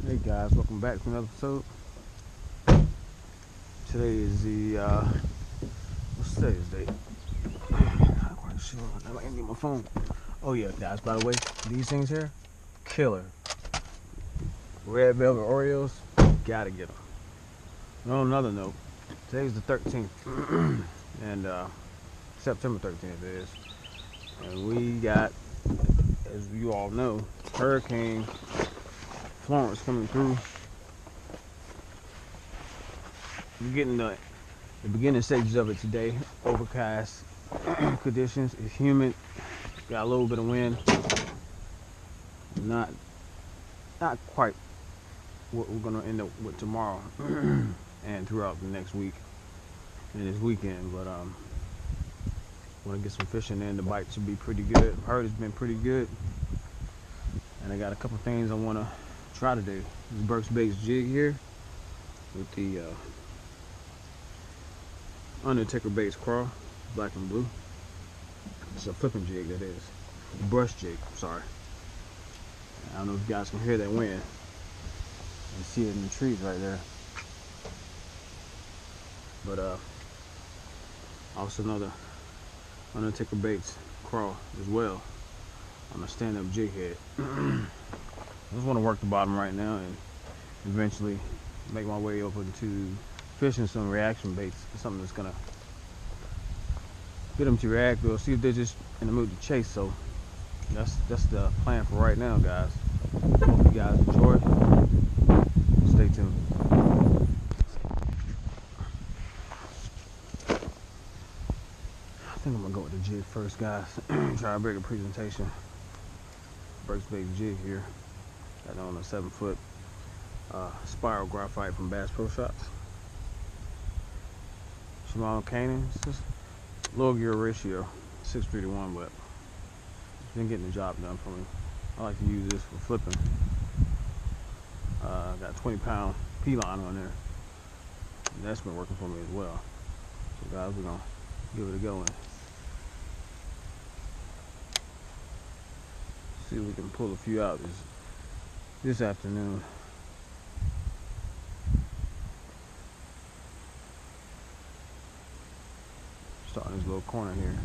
Hey guys, welcome back to another episode. Today is the what's today's date? I'm not quite sure. I might need my phone. Oh yeah, guys. By the way, these things here, killer. Red velvet Oreos, gotta get them. And on another note, today's the 13th, and September 13th it is, and we got, as you all know, Hurricane Florence coming through. We're getting the beginning stages of it today. Overcast conditions. It's humid. Got a little bit of wind. Not not quite what we're gonna end up with tomorrow and throughout the next week and this weekend. But want to get some fishing in. The bite should be pretty good. Heard it's been pretty good. And I got a couple things I want to try today. This Burke's Baits jig here with the Undertaker Baits crawl, black and blue. It's a flipping jig, that is. Brush jig, sorry. I don't know if you guys can hear that wind. You see it in the trees right there. But also another Undertaker Baits crawl as well on a stand-up jig head. I just want to work the bottom right now and eventually make my way over to fishing some reaction baits, something that's gonna get them to react. We'll see if they're just in the mood to chase. So that's the plan for right now, guys. Hope you guys enjoy. Stay tuned. I think I'm gonna go with the jig first, guys. Try a bigger presentation. Burke's Baits jig here. Got it on a 7-foot spiral graphite from Bass Pro Shops. Small Canaan. It's just low gear ratio, 6:3 to 1, but it's been getting the job done for me. I like to use this for flipping. Got a 20-pound P-line on there. And that's been working for me as well. So guys, we're gonna give it a go and see if we can pull a few out this afternoon. Starting this little corner here.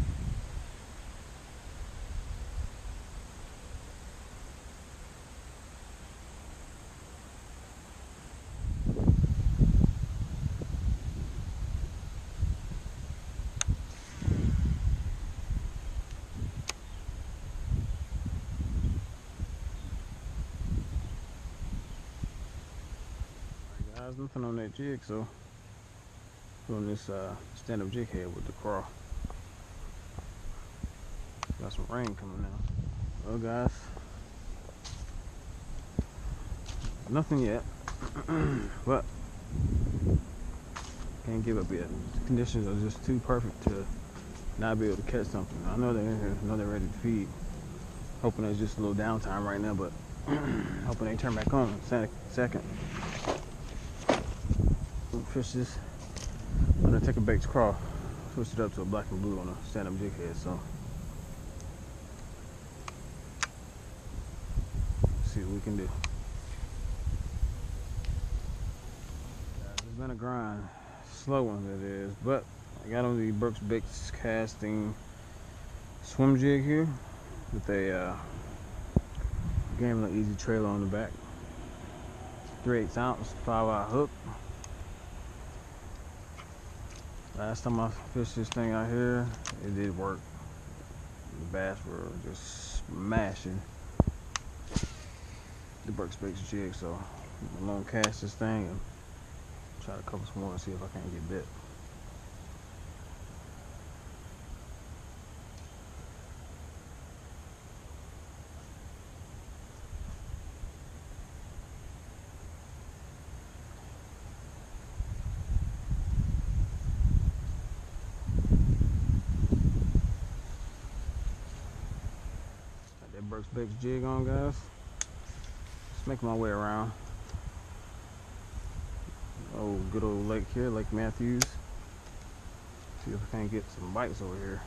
Alright guys, nothing on that jig, so on this stand-up jig head with the crawl. Got some rain coming out. Well guys, nothing yet, but can't give up yet. The conditions are just too perfect to not be able to catch something. I know they're in here, I know they're ready to feed. Hoping there's just a little downtime right now, but hoping they turn back on in a second. We'll fish this Undertaker Baits crawl. Switch it up to a black and blue on a stand-up jig head, so see what we can do. It's been a grind, slow one it is, but I got on the Burke's Baits casting swim jig here with a Gambler Easy trailer on the back. 3/8 ounce 5-aught hook. Last time I fished this thing out here, it did work. The bass were just smashing the Burke's Baits jig, so I'm gonna cast this thing and try to cover some more and see if I can't get bit. Got that Burke's Baits jig on, guys. Just making my way around. Oh, good old lake here, Lake Matthews. See if I can't get some bites over here.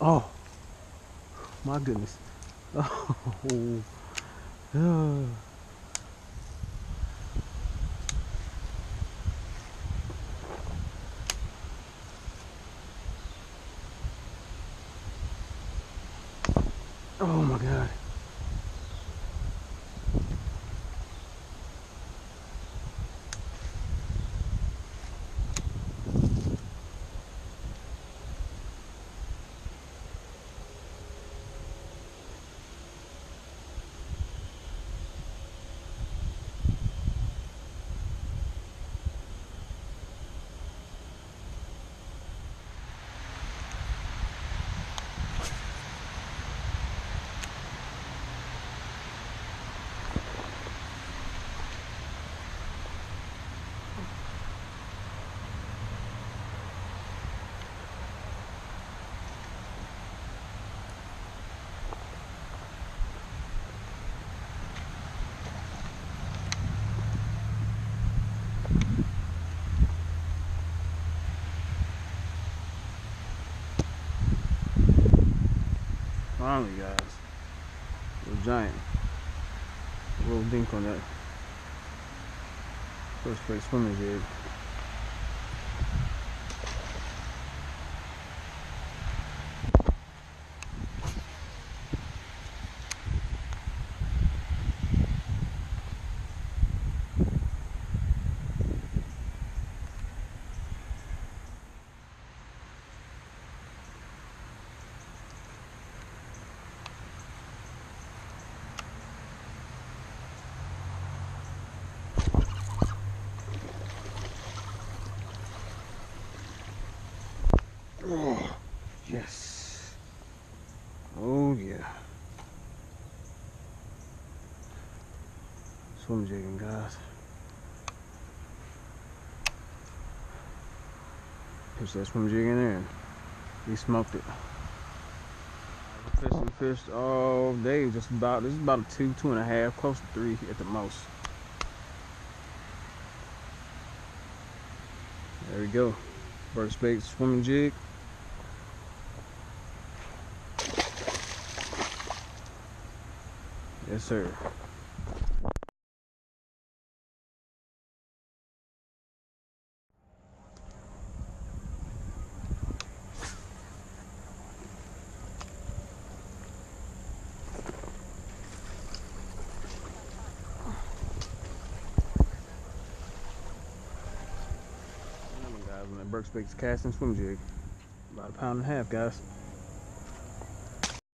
Oh, my goodness. Oh, oh. Oh my God. Finally, guys. Little giant. Little dink on that first place swimming jig. Oh, yes. Oh, yeah. Swim jigging, guys. Pitch that swim jig in there and he smoked it. Fishing fish all day, just about, this is about a 2.5, close to 3 at the most. There we go. Burst bait swimming jig. Yes, sir. Guys, on that Burks Baits casting swim jig. About 1.5 pounds, guys.